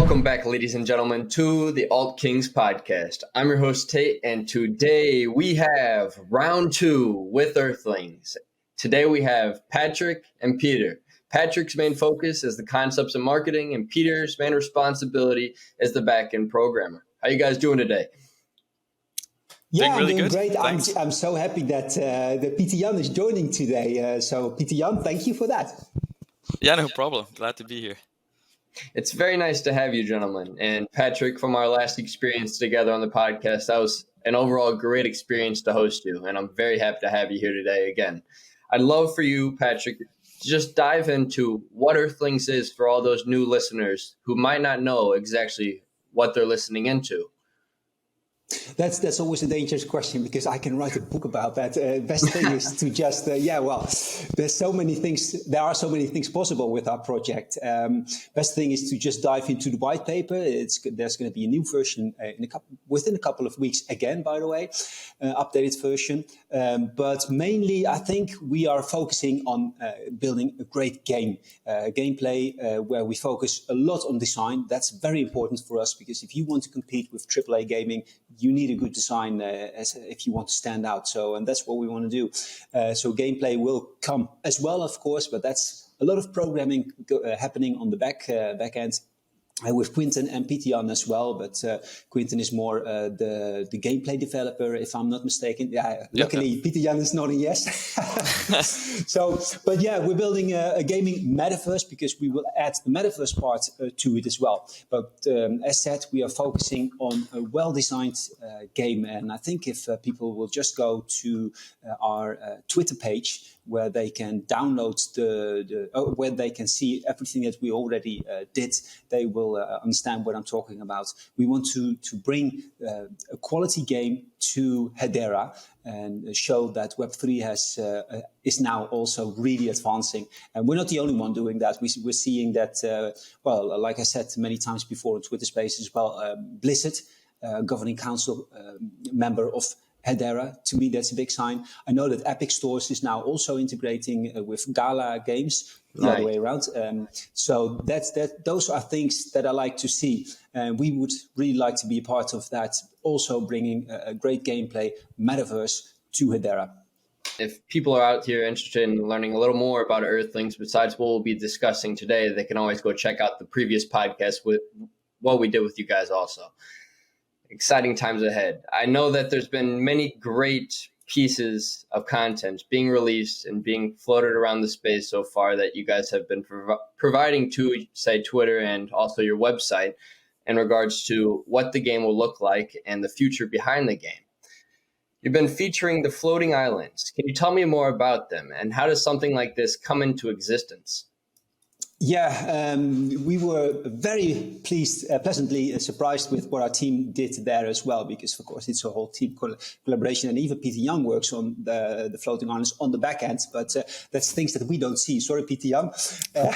Welcome back, ladies and gentlemen, to the Alt Kings podcast. I'm your host, Tate, and today we have round 2 with Earthlings. Today we have Patrick and Peter. Patrick's main focus is the concepts of marketing, and Peter's main responsibility is the back-end programmer. How you guys doing today? Yeah, I'm doing great. I'm so happy that Peter Jan is joining today. So Peter Jan, thank you for that. Yeah, no problem. Glad to be here. It's very nice to have you, gentlemen. And Patrick, from our last experience together on the podcast, that was an overall great experience to host you. And I'm very happy to have you here today again. I'd love for you, Patrick, to just dive into what Earthlings is for all those new listeners who might not know exactly what they're listening into. That's always a dangerous question because I can write a book about that. Best thing is to just there's so many things. There are so many things possible with our project. Best thing is to just dive into the white paper. There's going to be a new version within a couple of weeks again. By the way, updated version. But mainly, I think we are focusing on building a great gameplay where we focus a lot on design. That's very important for us because if you want to compete with AAA gaming, you need a good design if you want to stand out. And that's what we want to do. So gameplay will come as well, of course, but that's a lot of programming happening on the back end. With Quinten and Peter Jan as well, but Quinten is more the gameplay developer, if I'm not mistaken. Luckily, Peter Jan is nodding yes. But we're building a gaming metaverse because we will add the metaverse part to it as well. But as said, we are focusing on a well-designed game, and I think if people will just go to our Twitter page, where they can download where they can see everything that we already did, they will understand what I'm talking about. We want to bring a quality game to Hedera and show that Web3 is now also really advancing. And we're not the only one doing that. We're seeing that, like I said many times before on Twitter Spaces as well, Blizzard, governing council member of Hedera, to me, that's a big sign. I know that Epic Stores is now also integrating with Gala Games, the other way around. So those are things that I like to see. And we would really like to be a part of that, also bringing a great gameplay metaverse to Hedera. If people are out here interested in learning a little more about Earthlings, besides what we'll be discussing today, they can always go check out the previous podcast with what we did with you guys also. Exciting times ahead. I know that there's been many great pieces of content being released and being floated around the space so far that you guys have been providing to, say, Twitter and also your website in regards to what the game will look like and the future behind the game. You've been featuring the floating islands. Can you tell me more about them and how does something like this come into existence? Yeah, we were very pleasantly surprised with what our team did there as well, because, of course, it's a whole team collaboration. And even Peter Jan works on the floating islands on the back end, but that's things that we don't see. Sorry, Peter Jan. By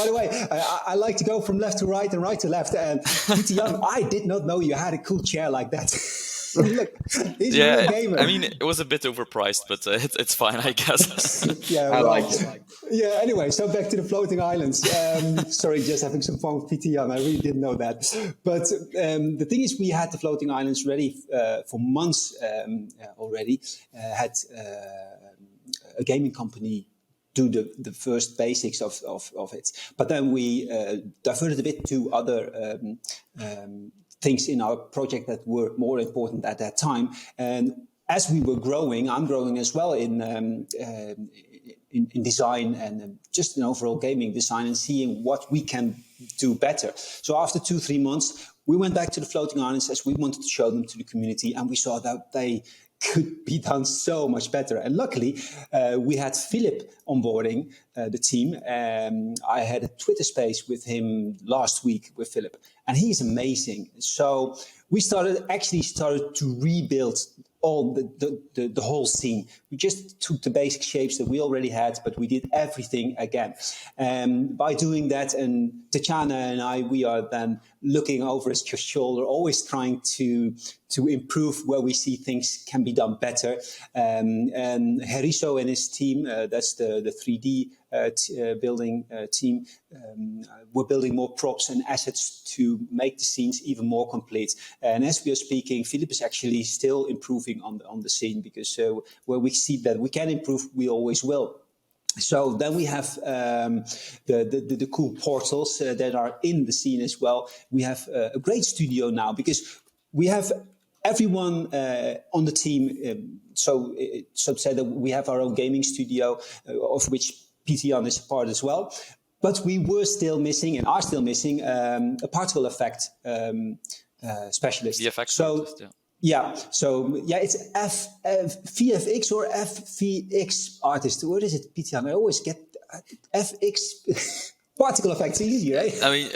the way, I like to go from left to right and right to left. And Peter Jan, I did not know you had a cool chair like that. Look, he's a real gamer. I mean, it was a bit overpriced, but it's fine, I guess. I like it. Yeah, anyway, so back to the floating islands. Sorry, just having some fun with Peter Jan. I really didn't know that. But the thing is, we had the floating islands ready for months already. Had a gaming company do the first basics of it. But then we diverted a bit to other things in our project that were more important at that time. And as we were growing, I'm growing as well in design and just in overall gaming design and seeing what we can do better. So after 2-3 months, we went back to the floating islands as we wanted to show them to the community, and we saw that they could be done so much better. And luckily, we had Philip onboarding the team. I had a Twitter space with him last week with Philip, and he's amazing. So we started to rebuild all the whole scene. We just took the basic shapes that we already had, but we did everything again. By doing that, and Tatjana and I, we are then looking over his shoulder, always trying to improve where we see things can be done better. And Heriso and his team, that's the 3D building team. We're building more props and assets to make the scenes even more complete. And as we are speaking, Philip is actually still improving on the scene, because where we see that we can improve, we always will. So then we have the cool portals that are in the scene as well. We have a great studio now, because we have everyone on the team. So to say that we have our own gaming studio, of which PTN is a part as well. But we were still missing, and are still missing, a particle effect specialist. VFX artist, yeah. Yeah, so it's VFX or FVX artist. What is it, PTN? I always get FX. Particle effects, easy, right? I mean,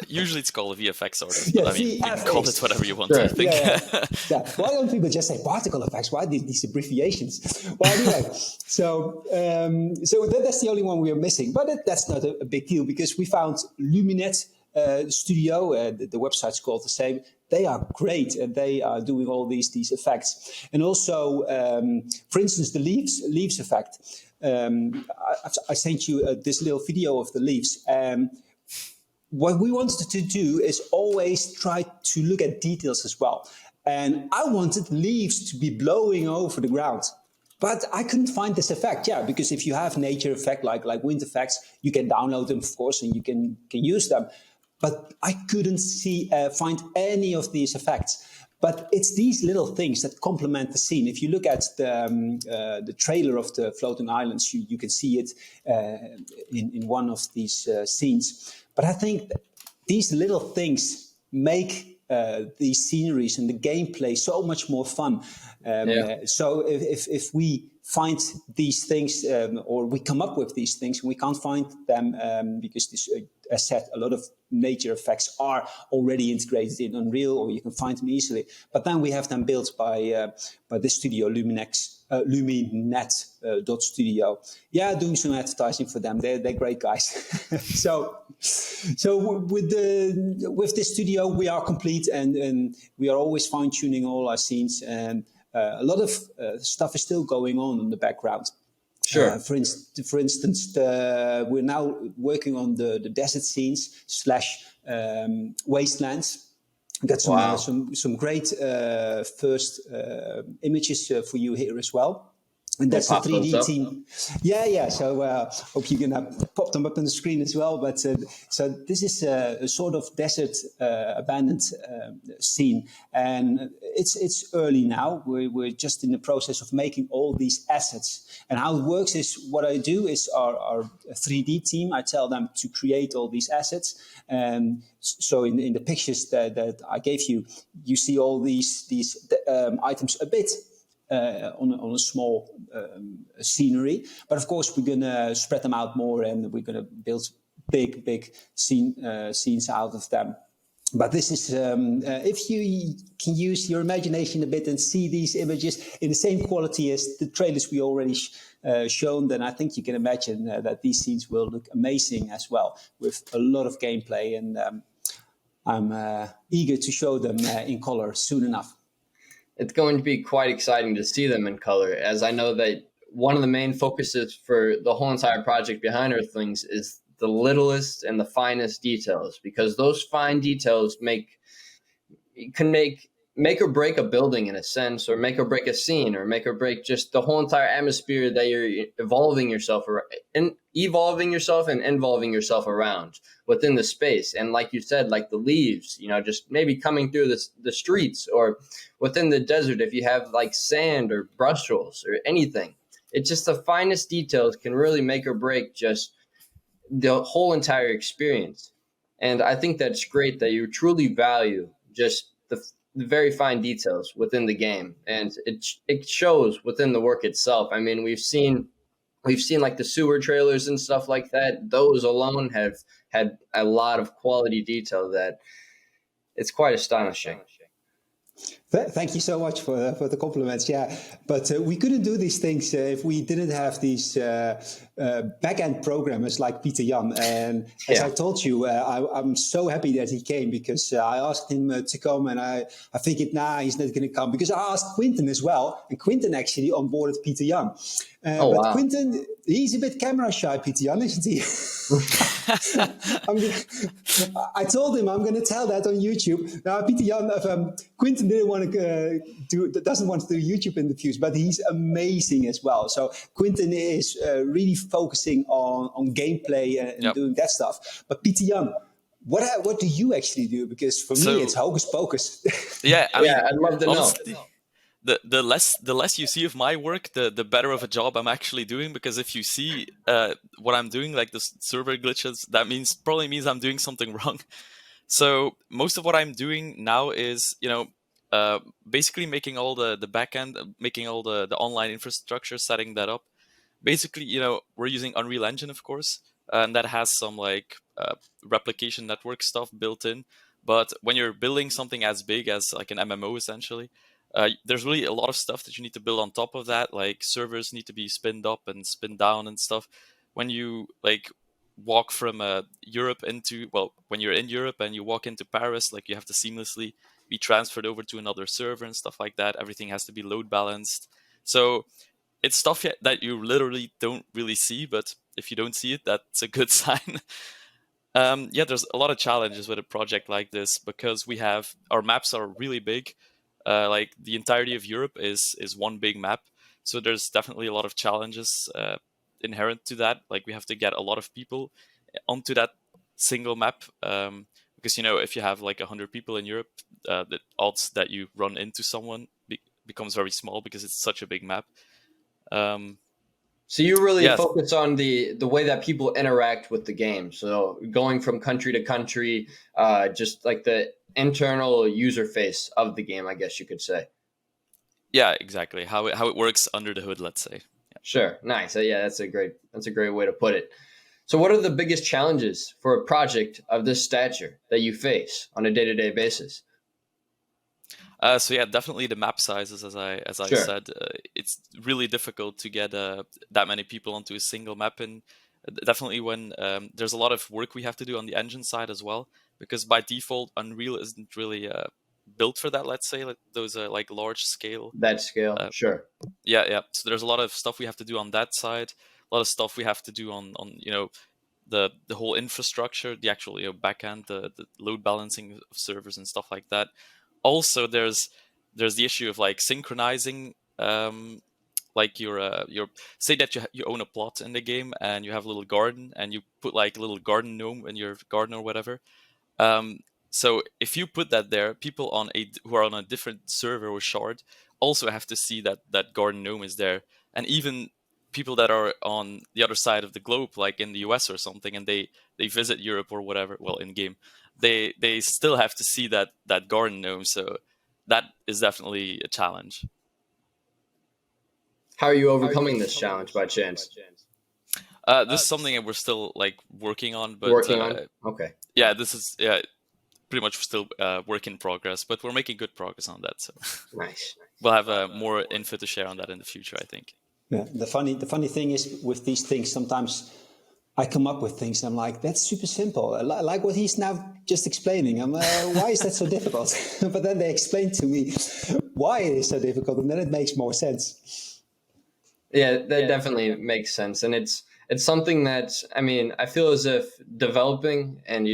usually it's called a VFX artist, Yeah, but I mean, you can call it whatever you want, I think. Yeah. Why don't people just say particle effects? Why these abbreviations? Well, anyway, so that's the only one we are missing, but that's not a big deal, because we found Luminet Studio. The website's called the same. They are great, and they are doing all these effects. And also, for instance, the leaves effect. I sent you this little video of the leaves. What we wanted to do is always try to look at details as well. And I wanted leaves to be blowing over the ground. But I couldn't find this effect, because if you have nature effect like wind effects, you can download them, of course, and you can use them. But I couldn't find any of these effects. But it's these little things that complement the scene. If you look at the trailer of the Floating Islands, you can see it in one of these scenes. But I think these little things make these sceneries and the gameplay so much more fun. So if we find these things, or we come up with these things, we can't find them because this, as said, a lot of nature effects are already integrated in Unreal, or you can find them easily. But then we have them built by the studio Luminet.studio. Doing some advertising for them. They're great guys. So with this studio, we are complete, and we are always fine tuning all our scenes, and a lot of stuff is still going on in the background. Sure. For instance, we're now working on the desert scenes / wastelands. We got some great first images for you here as well. And that's the 3D team. Yeah. So hope you're gonna pop them up on the screen as well. But so this is a sort of desert abandoned scene, and it's early now. We're just in the process of making all these assets. And how it works is, what I do is our 3D team, I tell them to create all these assets. And so in the pictures that I gave you, you see all these items a bit on a small scenery, but of course we're gonna spread them out more, and we're gonna build big scenes out of them. But this is if you can use your imagination a bit and see these images in the same quality as the trailers we already shown, then I think you can imagine that these scenes will look amazing as well, with a lot of gameplay, and I'm eager to show them in color soon enough. It's going to be quite exciting to see them in color, as I know that one of the main focuses for the whole entire project behind Earthlings is the littlest and the finest details, because those fine details can make or break a building in a sense, or make or break a scene, or make or break just the whole entire atmosphere that you're evolving yourself and involving yourself around within the space. And like you said, like the leaves, just maybe coming through the streets, or within the desert, if you have like sand or brushstrokes or anything, it's just the finest details can really make or break just the whole entire experience. And I think that's great that you truly value just the very fine details within the game, and it shows within the work itself. I mean, we've seen like the sewer trailers and stuff like that. Those alone have had a lot of quality detail that it's quite astonishing. Thank you so much for the compliments. Yeah, but we couldn't do these things if we didn't have these back-end programmers like Peter Jan. And as I told you, I'm so happy that he came, because I asked him to come, and I figured, he's not going to come, because I asked Quinten as well, and Quinten actually onboarded Peter Jan. But Quinten, he's a bit camera shy, Peter Jan, isn't he? I told him I'm going to tell that on YouTube. Now, Peter Jan, Quinten doesn't want to do YouTube interviews, but he's amazing as well. So Quinten is really focusing on gameplay and doing that stuff. But Peter Jan, what do you actually do? Because for me, it's hocus pocus. Yeah, I mean, I'd love to honestly, know. The less you see of my work, the better of a job I'm actually doing. Because if you see what I'm doing, like the server glitches, that probably means I'm doing something wrong. So most of what I'm doing now is, basically making all the backend, making all the online infrastructure, setting that up. Basically, we're using Unreal Engine, of course, and that has some replication network stuff built in. But when you're building something as big as like an MMO, essentially, there's really a lot of stuff that you need to build on top of that. Like servers need to be spinned up and spinned down and stuff. When you walk from Europe when you're in Europe and you walk into Paris, you have to seamlessly be transferred over to another server and stuff like that. Everything has to be load balanced. So it's stuff that you literally don't really see, but if you don't see it, that's a good sign. There's a lot of challenges with a project like this, because our maps are really big. The entirety of Europe is one big map. So there's definitely a lot of challenges inherent to that. We have to get a lot of people onto that single map. Because, if you have 100 people in Europe, the odds that you run into someone becomes very small, because it's such a big map. So you really focus on the way that people interact with the game. So going from country to country, just like the internal user face of the game, I guess you could say. Yeah, exactly. How it works under the hood, let's say. Yeah. Sure. Nice. Yeah, that's a great way to put it. So what are the biggest challenges for a project of this stature that you face on a day-to-day basis? Definitely the map sizes, as I Sure. said, it's really difficult to get that many people onto a single map. And definitely when there's a lot of work we have to do on the engine side as well, because by default Unreal isn't really built for that. Let's say those large scale. That scale, sure. Yeah. So there's a lot of stuff we have to do on that side. A lot of stuff we have to do on the whole infrastructure, the actual backend, the load balancing of servers and stuff like that. Also, there's the issue of synchronizing, your say that you own a plot in the game and you have a little garden and you put a little garden gnome in your garden or whatever. So if you put that there, people who are on a different server or shard also have to see that garden gnome is there, and even people that are on the other side of the globe, like in the US or something, and they visit Europe or whatever, in game. They still have to see that garden gnome, so that is definitely a challenge. How are you overcoming this challenge by chance? This is something that we're still working on, but okay. Yeah, this is pretty much still work in progress, but we're making good progress on that. So nice. We'll have more info to share on that in the future, I think. Yeah, the funny thing is with these things, sometimes I come up with things and I'm like, that's super simple. Like what he's now just explaining. Why is that so difficult? But then they explain to me why it is so difficult, and then it makes more sense. Yeah, that definitely makes sense. And it's something that, I feel as if developing and,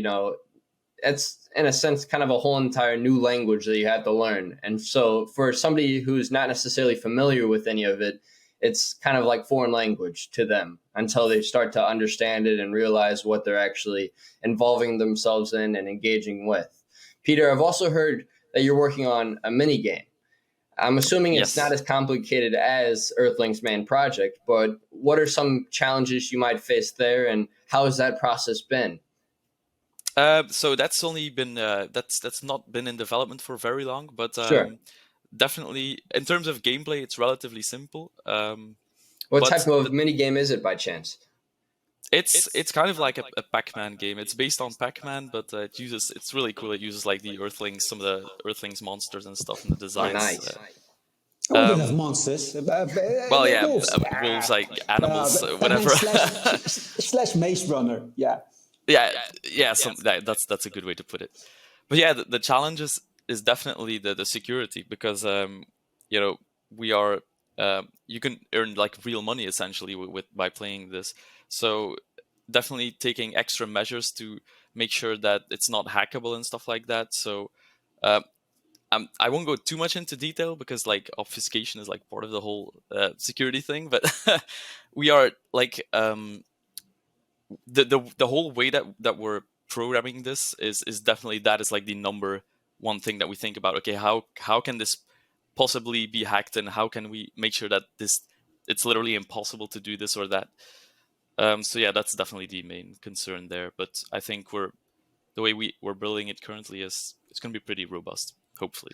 it's in a sense kind of a whole entire new language that you have to learn. And so for somebody who's not necessarily familiar with any of it, it's kind of like foreign language to them until they start to understand it and realize what they're actually involving themselves in and engaging with. Peter, I've also heard that you're working on a mini game. I'm assuming it's not as complicated as Earthlings' main project, but what are some challenges you might face there, and how has that process been? So that's only been that's not been in development for very long, but sure. Definitely, in terms of gameplay, it's relatively simple. What type of mini game is it by chance? It's kind of like a Pac-Man game. It's based on Pac-Man, but it's really cool. It uses like the Earthlings, some of the Earthlings monsters and stuff in the Oh, designs. nice. Oh, we don't have monsters. Well, yeah, Wolves. wolves, like animals, Batman whatever. slash Maze Runner. Yeah. yeah, that's a good way to put it. But yeah, the challenge is definitely the security, because we are you can earn like real money essentially by playing this. So definitely taking extra measures to make sure that it's not hackable and stuff like that. So I won't go too much into detail, because like obfuscation is like part of the whole security thing. But we are like the whole way that we're programming this is definitely that is like the number one thing that we think about. Okay, how can this possibly be hacked, and how can we make sure that it's literally impossible to do this or that. So yeah, that's definitely the main concern there. But I think the way we're building it currently it's going to be pretty robust, hopefully.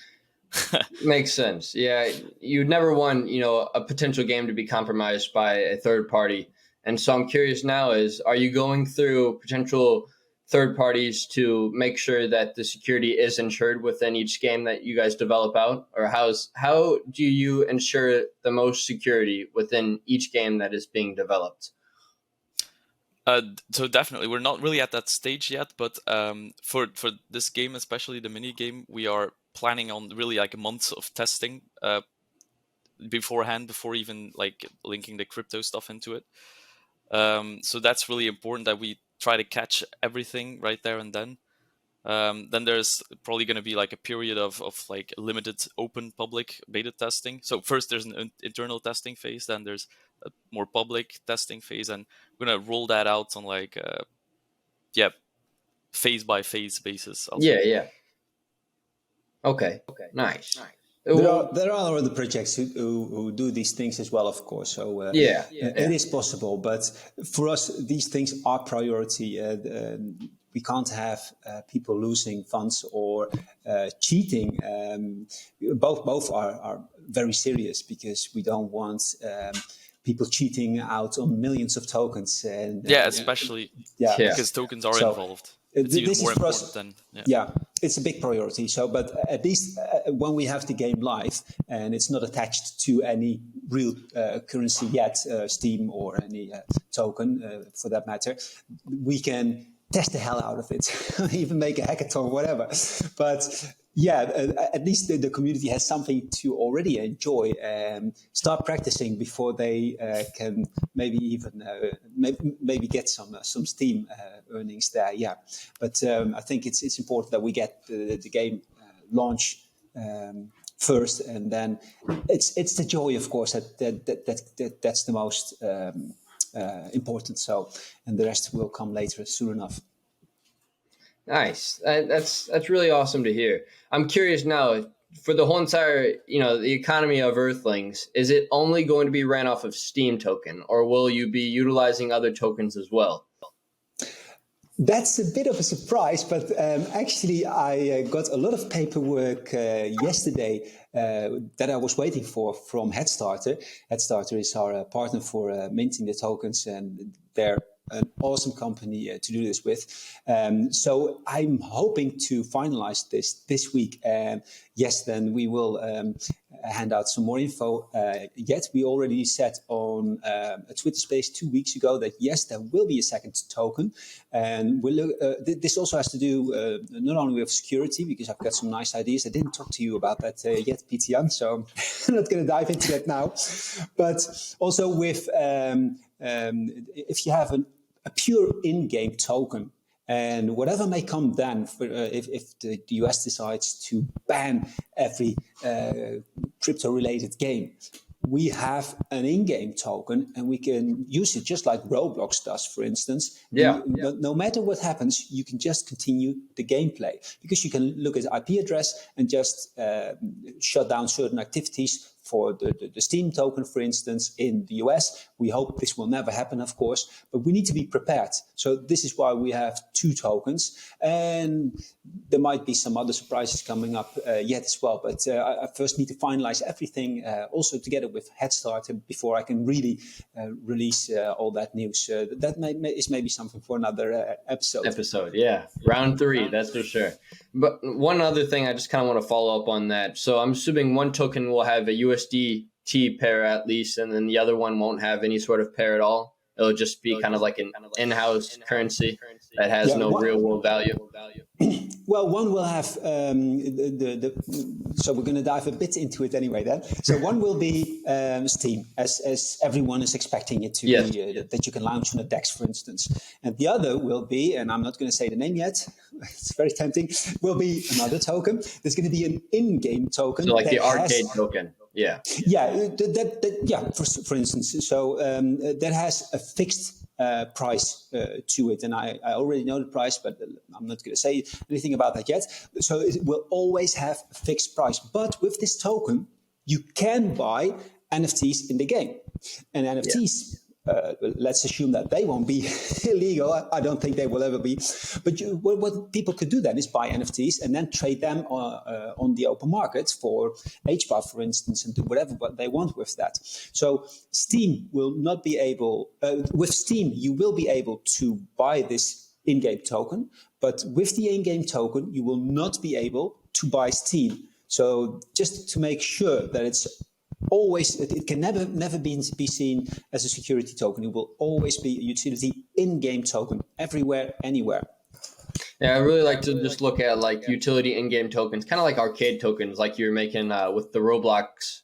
Makes sense. Yeah, you'd never want a potential game to be compromised by a third party. And so I'm curious now, are you going through potential third parties to make sure that the security is ensured within each game that you guys develop out? Or how do you ensure the most security within each game that is being developed? So definitely, we're not really at that stage yet, but for this game, especially the mini game, we are planning on really like months of testing beforehand, before even like linking the crypto stuff into it. So that's really important that we try to catch everything right there and then. Then there's probably going to be like a period of like limited open public beta testing. So first there's an internal testing phase, then there's a more public testing phase, and we're going to roll that out on like phase by phase basis. Yeah. Okay. Nice. There are other projects who do these things as well, of course. So it is possible, but for us, these things are priority. We can't have people losing funds or cheating. Both are very serious, because we don't want people cheating out on millions of tokens. And especially because tokens are involved. It's even more important than it's a big priority. So, but at least when we have the game live and it's not attached to any real currency yet, Steam or any token for that matter, we can test the hell out of it, even make a hackathon, whatever. But at least the community has something to already enjoy and start practicing before they can maybe even maybe get some Steam earnings there. Yeah, but I think it's important that we get the game launch first, and then it's the joy, of course, that's the most important. So, and the rest will come later, soon enough. Nice. That's really awesome to hear. I'm curious now, for the whole entire, the economy of Earthlings, is it only going to be ran off of Steam token, or will you be utilizing other tokens as well? That's a bit of a surprise, but actually I got a lot of paperwork yesterday that I was waiting for from Headstarter. Headstarter is our partner for minting the tokens, and they're an awesome company to do this with. So I'm hoping to finalize this week. Yes, then we will hand out some more info. Yet we already said on a Twitter space 2 weeks ago that yes, there will be a second token. And this also has to do not only with security, because I've got some nice ideas. I didn't talk to you about that yet, PTN, so I'm not going to dive into that now. But also with if you have a pure in-game token, and whatever may come then, if the US decides to ban every crypto-related game, we have an in-game token, and we can use it just like Roblox does, for instance. No matter what happens, you can just continue the gameplay, because you can look at IP address and just shut down certain activities for the Steam token, for instance, in the US. We hope this will never happen, of course, but we need to be prepared. So this is why we have 2 tokens, and there might be some other surprises coming up yet as well. But I first need to finalize everything, also together with Headstart, before I can really release all that news. That is maybe something for another episode. Yeah. Round 3, that's for sure. But one other thing, I just kind of want to follow up on that. So I'm assuming one token will have a USDT pair at least, and then the other one won't have any sort of pair at all. It'll just be kind of like an in-house currency that has no real world value. Well, one will have so we're going to dive a bit into it anyway then. So one will be Steam, as everyone is expecting it to be, that you can launch on a DEX, for instance. And the other will be, and I'm not going to say the name yet, it's very tempting, will be another token. There's going to be an in-game token. So like the arcade token. Yeah. Yeah, for instance. So that has a fixed price to it, and I already know the price, but I'm not going to say anything about that yet. So it will always have a fixed price. But with this token, you can buy NFTs in the game, and NFTs. Let's assume that they won't be illegal. I don't think they will ever be. But what people could do then is buy NFTs and then trade them on the open market for HBAR, for instance, and do whatever they want with that. So Steam will not be able, with Steam, you will be able to buy this in-game token, but with the in-game token, you will not be able to buy Steam. So just to make sure that it's always, it can never be seen as a security token. It will always be a utility in-game token, everywhere, anywhere. Yeah, I really like to just look at like utility in-game tokens, kind of like arcade tokens, like you're making with the Roblox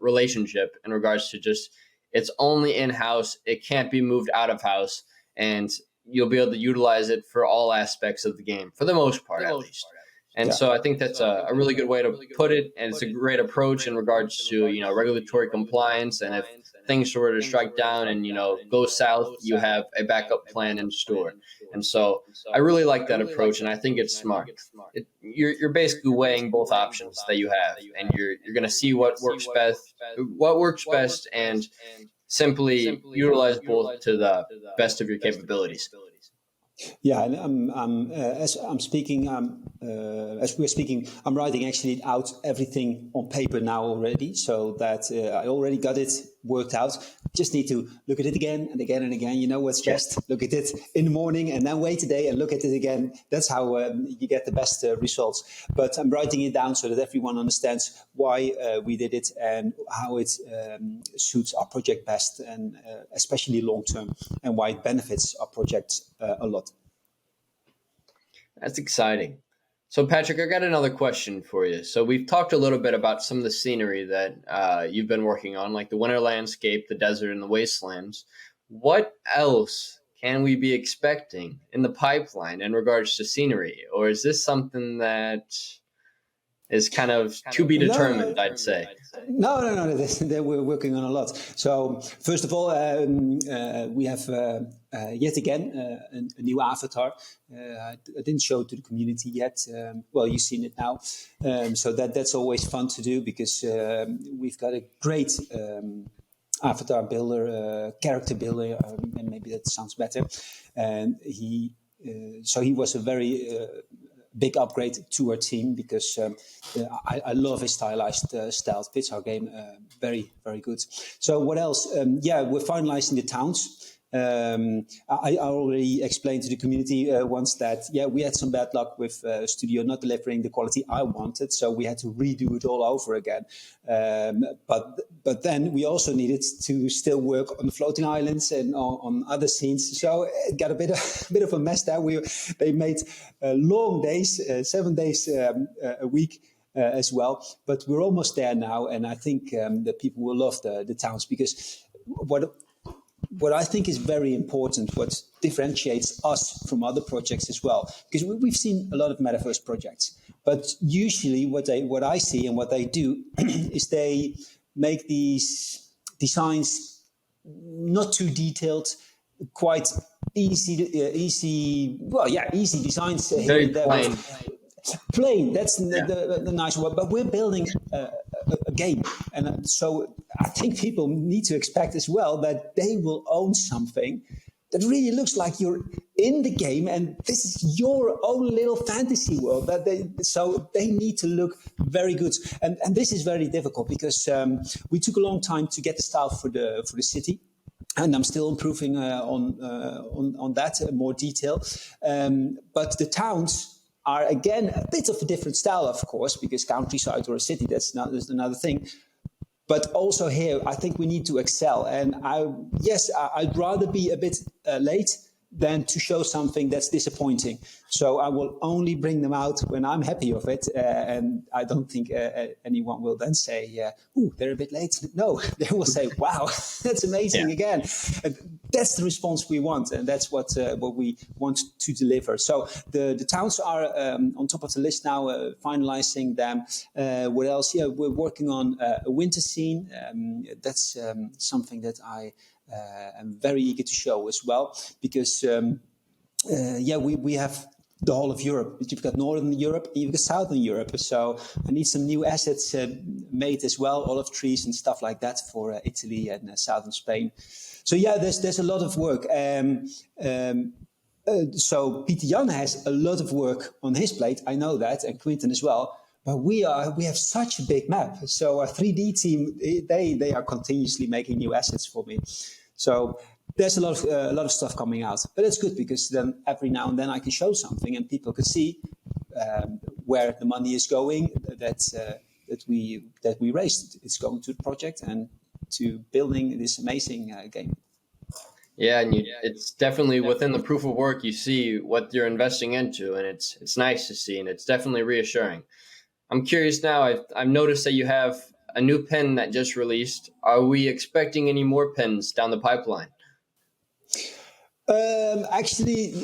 relationship in regards to just it's only in-house, it can't be moved out of house, and you'll be able to utilize it for all aspects of the game, for the most part at least. And so I think that's a really good way to put it, and it's a great approach in regards to, regulatory compliance. And if things were to strike down and, go south, you have a backup plan in store. And so I really like that approach, and I think it's smart. You're basically weighing both options that you have, and you're going to see what works best, and simply utilize both to the best of your capabilities. Yeah, and as we're speaking, I'm writing actually out everything on paper now already, so that I already got it worked out. Just need to look at it again and again and again. You know what's best? Look at it in the morning and then wait a day and look at it again. That's how you get the best results. But I'm writing it down so that everyone understands why we did it and how it suits our project best, and especially long term, and why it benefits our project a lot. That's exciting. So, Patrick, I got another question for you. So we've talked a little bit about some of the scenery that you've been working on, like the winter landscape, the desert, and the wastelands. What else can we be expecting in the pipeline in regards to scenery? Or is this something that is kind of to be determined, I'd say? No. We're working on a lot. So first of all, we have yet again a new avatar. I didn't show it to the community yet. Well, you've seen it now. So that's always fun to do, because we've got a great avatar builder, character builder, and maybe that sounds better. And he was a very big upgrade to our team, because I love his stylized style. It fits our game very, very good. So what else? We're finalizing the towns. I already explained to the community once that, we had some bad luck with Studio not delivering the quality I wanted, so we had to redo it all over again. But then we also needed to still work on the floating islands and on other scenes, so it got a bit of a mess there. They made long days, 7 days a week. As well, but we're almost there now, and I think that people will love the towns, because what I think is very important, what differentiates us from other projects as well, because we've seen a lot of metaverse projects, but usually what I see and what they do is they make these designs not too detailed, quite easy designs. Very plain. Plain, that's the nice word. But we're building a game. And so I think people need to expect as well that they will own something that really looks like you're in the game, and this is your own little fantasy world. So they need to look very good, and this is very difficult because we took a long time to get the style for the city, and I'm still improving on that in more detail. But the towns are again a bit of a different style, of course, because countryside or a city that's another thing. But also here, I think we need to excel. And I'd rather be a bit late than to show something that's disappointing. So I will only bring them out when I'm happy of it. And I don't think anyone will then say, ooh, they're a bit late. No, they will say, wow, that's amazing again. And that's the response we want. And that's what we want to deliver. So the towns are on top of the list now, finalizing them. What else? Yeah, we're working on a winter scene. That's something that I am very eager to show as well, because we have the whole of Europe. You've got Northern Europe, you've got Southern Europe. So I need some new assets made as well, olive trees and stuff like that for Italy and southern Spain. So yeah, there's a lot of work. So Peter Jan has a lot of work on his plate. I know that, and Quinten as well. But we have such a big map. So our 3D team, they are continuously making new assets for me. So there's a lot of stuff coming out. But it's good because then every now and then I can show something and people can see where the money is going that we raised. It's going to the project and to building this amazing game. Yeah, and it's definitely within the proof of work. You see what you're investing into, and it's nice to see, and it's definitely reassuring. I'm curious now. I've noticed that you have a new pen that just released. Are we expecting any more pens down the pipeline? Actually,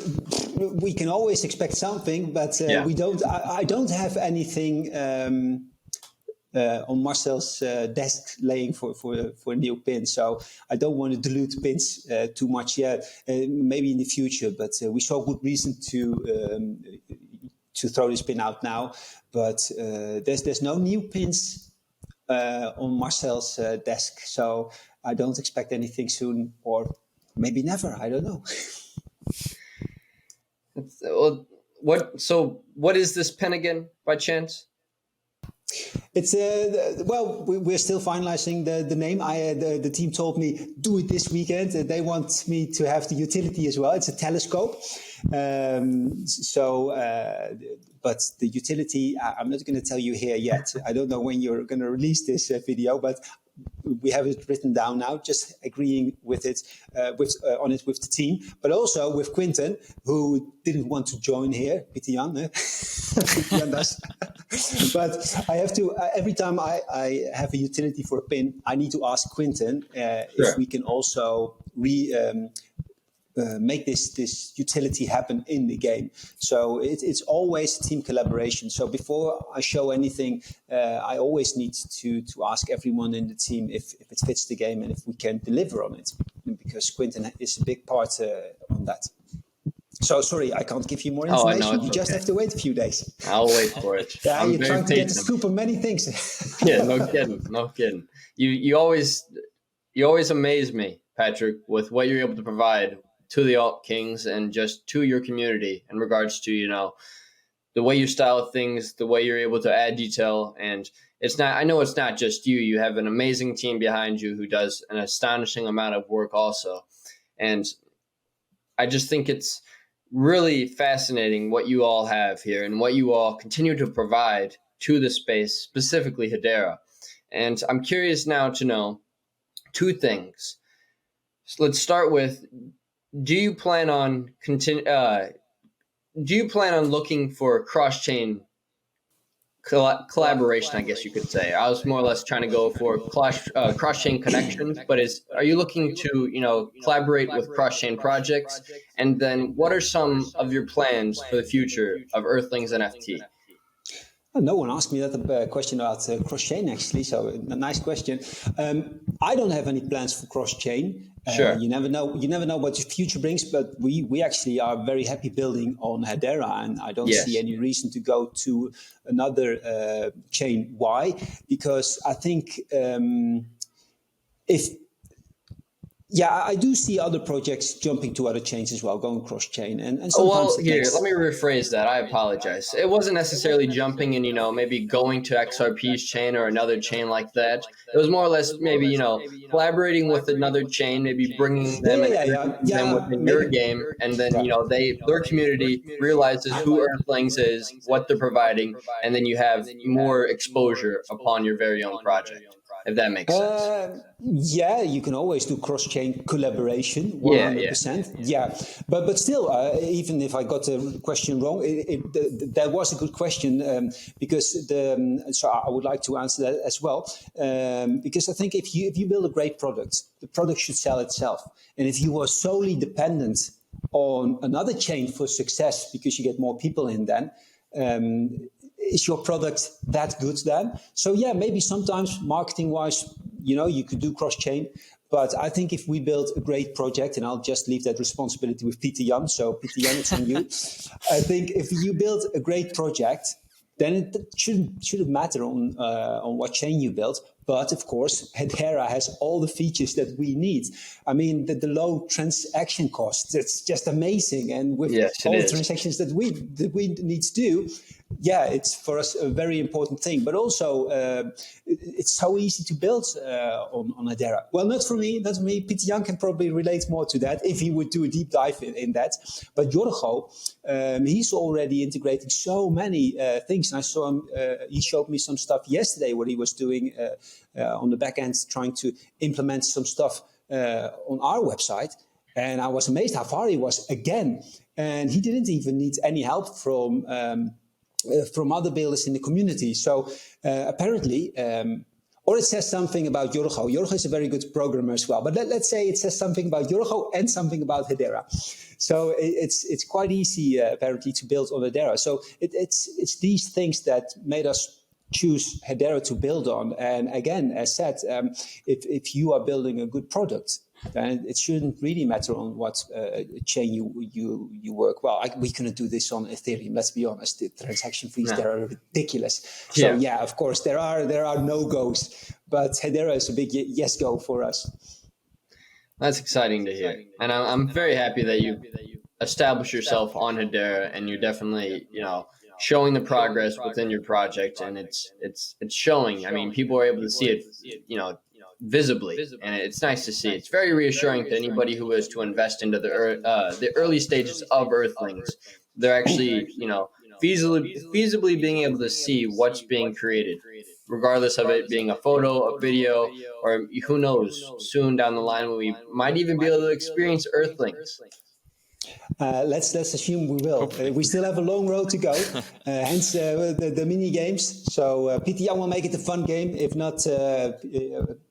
we can always expect something, but we don't. I don't have anything on Marcel's desk laying for a new pin, so I don't want to dilute pins too much yet. Maybe in the future, but we saw good reason to throw this pin out now. But there's no new pins on Marcel's desk, so I don't expect anything soon, or maybe never. I don't know. What is this pen again, by chance? It's we're still finalizing the name. The team told me do it this weekend. They want me to have the utility as well. It's a telescope. But the utility, I'm not going to tell you here yet. I don't know when you're going to release this video, but we have it written down now, just agreeing with it, on it with the team, but also with Quinten, who didn't want to join here, Peter Jan. But I have to, every time I have a utility for a pin, I need to ask Quinten if we can also make this utility happen in the game. So it's always team collaboration. So before I show anything, I always need to ask everyone in the team if it fits the game and if we can deliver on it, because Quinten is a big part on that. So sorry, I can't give you more information. You just have to wait a few days. I'll wait for it. Yeah, you're trying to get the scoop on many things. Yeah, no kidding. You always amaze me, Patrick, with what you're able to provide to the Alt Kings and just to your community in regards to, the way you style things, the way you're able to add detail. And I know it's not just you. You have an amazing team behind you who does an astonishing amount of work also. And I just think it's really fascinating what you all have here and what you all continue to provide to the space, specifically Hedera. And I'm curious now to know two things. So let's start with, do you plan on looking for cross-chain collaboration, I guess you could say? I was more or less trying to go for cross-chain connections, but are you looking to, collaborate with cross-chain projects? And then what are some of your plans for the future of Earthlings NFT? No one asked me that question about cross-chain, actually, so a nice question. I don't have any plans for cross-chain. Sure. You never know what the future brings, but we actually are very happy building on Hedera, and I don't see any reason to go to another chain. Why? Because I think I do see other projects jumping to other chains as well, going cross-chain, and sometimes. Let me rephrase that. I apologize. It wasn't necessarily jumping and maybe going to XRP's chain or another chain like that. It was more or less maybe collaborating with another chain, maybe bringing them them within your game, and then their community realizes who Earthlings is, what they're providing, and then you have more exposure upon your very own project. If that makes sense. You can always do cross-chain collaboration, 100%. Yeah. But still, even if I got the question wrong, that was a good question because so I would like to answer that as well because I think if you build a great product, the product should sell itself, and if you are solely dependent on another chain for success because you get more people in, then. Is your product that good then? So maybe sometimes marketing-wise, you could do cross-chain. But I think if we build a great project, and I'll just leave that responsibility with Peter Jan. So Peter Jan, it's on you. I think if you build a great project, then it shouldn't matter on what chain you build. But of course, Hedera has all the features that we need. I mean, the low transaction costs, it's just amazing. And with all the transactions that we need to do, it's for us a very important thing. But also, it's so easy to build on Hedera. Well, not for me. Peter Jan can probably relate more to that if he would do a deep dive in that. But Jorgo, he's already integrating so many things. And I saw him, he showed me some stuff yesterday what he was doing on the back end, trying to implement some stuff on our website. And I was amazed how far he was again. And he didn't even need any help from other builders in the community. So apparently, or it says something about Jorgo. Jorgo is a very good programmer as well. But let's say it says something about Jorgo and something about Hedera. So it's quite easy apparently to build on Hedera. So it's these things that made us choose Hedera to build on. And again, as said, if you are building a good product, then it shouldn't really matter on what chain you work. Well, we couldn't do this on Ethereum. Let's be honest. The transaction fees there are ridiculous. So of course there are no-goes, but Hedera is a big yes go for us. That's exciting to hear, and I'm very happy that you established yourself on Hedera, and you're definitely showing the progress within your project, and it's showing. I mean, people are able to see it, visibly, and it's nice to see. It's very reassuring to anybody who is to invest into the early stages of Earthlings. They're actually, feasibly being able to see what's being created, regardless of it being a photo, a video, or who knows, soon down the line we might even be able to experience Earthlings. Let's assume we will. We still have a long road to go, hence the mini games. So Peter Jan will make it a fun game. If not,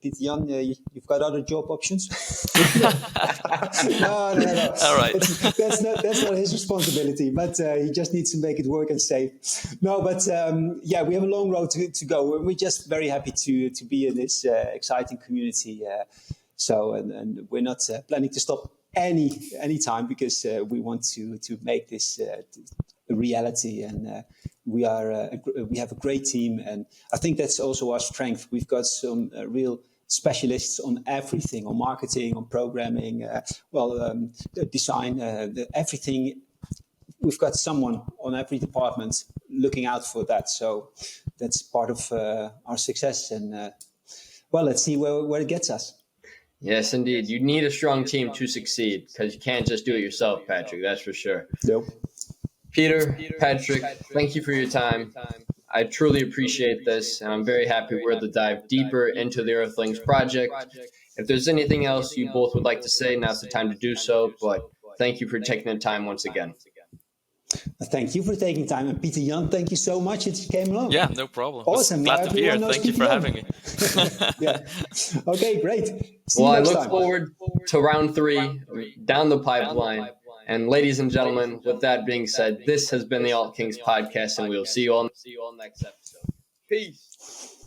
Peter Jan, you've got other job options. No. All right. That's not his responsibility, but he just needs to make it work and safe. No, but we have a long road to go. We're just very happy to be in this exciting community. And we're not planning to stop any time because we want to make this a reality, and we have a great team, and I think that's also our strength. We've got some real specialists on everything, on marketing, on programming, design, everything. We've got someone on every department looking out for that, so that's part of our success, and let's see where it gets us. Yes, indeed. You need a strong team to succeed because you can't just do it yourself, Patrick. That's for sure. Nope. Peter, Patrick, thank you for your time. I truly appreciate this, and I'm very happy we're able to dive deeper into the Earthlings project. If there's anything else you both would like to say, now's the time to do so. But thank you for taking the time once again. Thank you for taking time. And Peter Jan, thank you so much that you came along. Yeah, no problem. Awesome. Glad to be here. Thank you for having me. Okay, great. I look forward to round 3 down the pipeline. And ladies and gentlemen, with that being said, this has been the Alt Kings podcast, and we will see you all next episode. Peace.